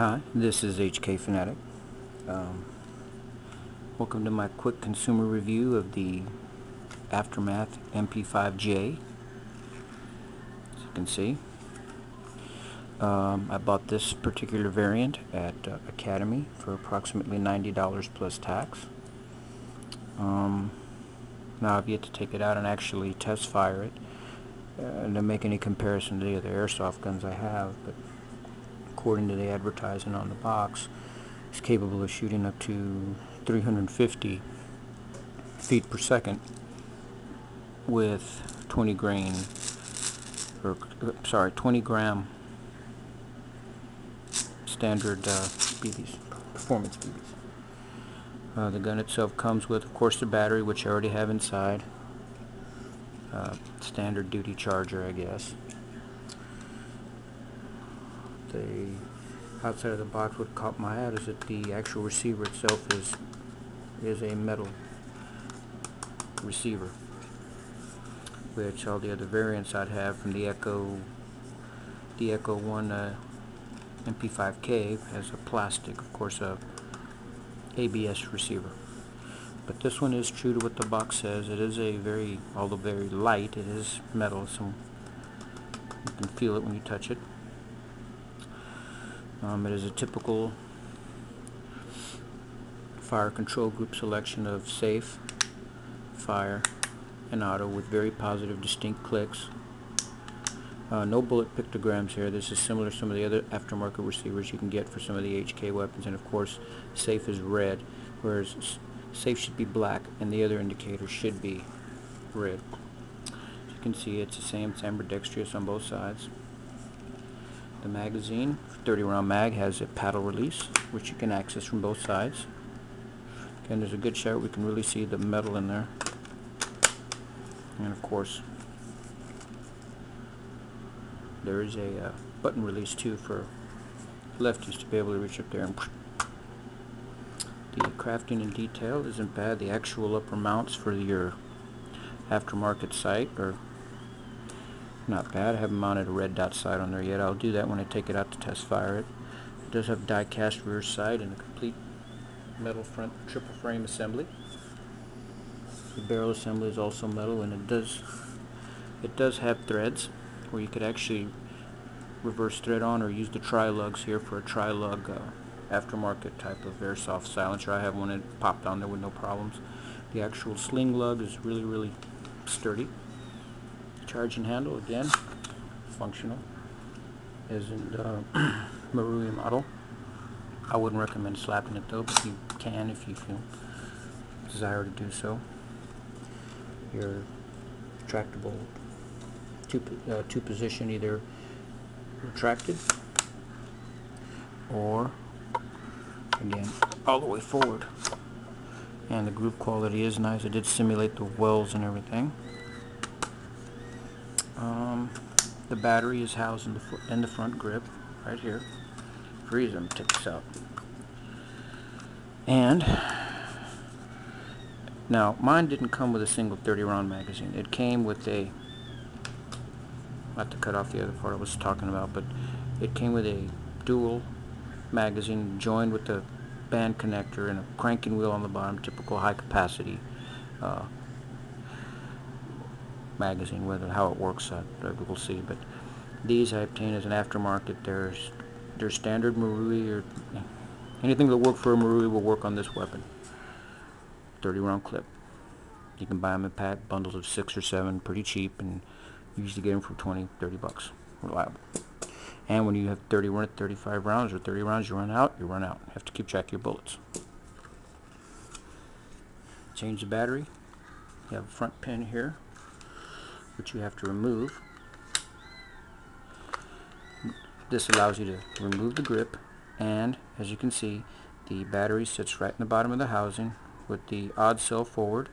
Hi, this is HK Fanatic. Welcome to my quick consumer review of the Aftermath mp5j. As you can see, I bought this particular variant at Academy for approximately $90 plus tax. Now I've yet to take it out and actually test fire it and to make any comparison to the other airsoft guns I have, but according to the advertising on the box, it's capable of shooting up to 350 feet per second with 20 gram standard BBs, performance BBs. The gun itself comes with, of course, the battery, which I already have inside. Standard duty charger, I guess. The outside of the box, what caught my eye is that the actual receiver itself is a metal receiver, which all the other variants I'd have from the Echo 1 mp5k has a plastic, of course, a ABS receiver. But this one is true to what the box says. It is although very light, it is metal, so you can feel it when you touch it. It is a typical fire control group selection of safe, fire, and auto with very positive, distinct clicks. No bullet pictograms here. This is similar to some of the other aftermarket receivers you can get for some of the HK weapons, and of course safe is red, whereas safe should be black and the other indicator should be red. As you can see, it's the same, it's ambidextrous on both sides. The magazine, 30 round mag, has a paddle release which you can access from both sides. Again, there's a good shot we can really see the metal in there, and of course there is a button release too for lefties to be able to reach up there and the crafting and detail isn't bad. The actual upper mounts for your aftermarket sight are not bad. I haven't mounted a red dot sight on there yet. I'll do that when I take it out to test fire it. It does have die cast rear sight and a complete metal front triple frame assembly. The barrel assembly is also metal, and it does have threads where you could actually reverse thread on or use the tri-lugs here for a tri-lug aftermarket type of airsoft silencer. I have one that popped on there with no problems. The actual sling lug is really sturdy. Charging handle, again, functional, as in the Marui model. I wouldn't recommend slapping it though, but you can if you feel desire to do so. Your retractable two position, either retracted or again all the way forward, and the groove quality is nice. It did simulate the wells and everything. The battery is housed in the front grip right here. Freeze them, take this out. And now mine didn't come with a single 30 round magazine. It came with a, not to cut off the other part I was talking about, but it came with a dual magazine joined with a band connector and a cranking wheel on the bottom, typical high capacity magazine. How it works, we'll see. But these I obtained as an aftermarket. They're standard Marui, or anything that worked for a Marui will work on this weapon. 30 round clip. You can buy them in pack bundles of 6 or 7, pretty cheap, and you usually get them for 20-30 bucks. Reliable. And when you have 35 rounds or 30 rounds, you run out. You have to keep track of your bullets. Change the battery. You have a front pin here, which you have to remove. This allows you to remove the grip, and as you can see, the battery sits right in the bottom of the housing with the odd cell forward.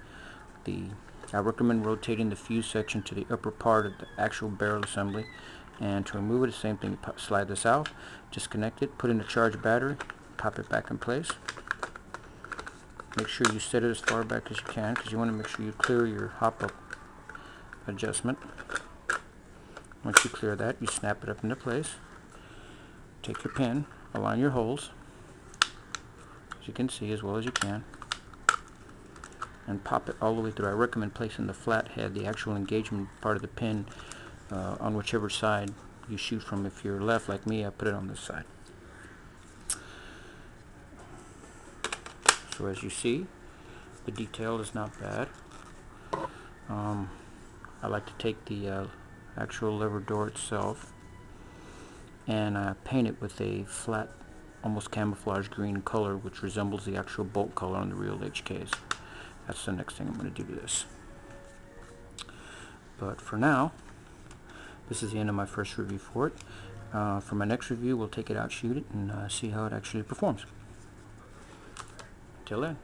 I recommend rotating the fuse section to the upper part of the actual barrel assembly, and to remove it, the same thing. You slide this out, disconnect it, put in a charged battery, pop it back in place. Make sure you set it as far back as you can, because you want to make sure you clear your hop-up adjustment. Once you clear that, you snap it up into place. Take your pin, align your holes, as you can see, as well as you can, and pop it all the way through. I recommend placing the flat head, the actual engagement part of the pin, on whichever side you shoot from. If you're left like me, I put it on this side. So as you see, the detail is not bad. I like to take the actual lever door itself and paint it with a flat, almost camouflage green color, which resembles the actual bolt color on the real HKs. That's the next thing I'm going to do to this. But for now, this is the end of my first review for it. For my next review, we'll take it out, shoot it, and see how it actually performs. Till then.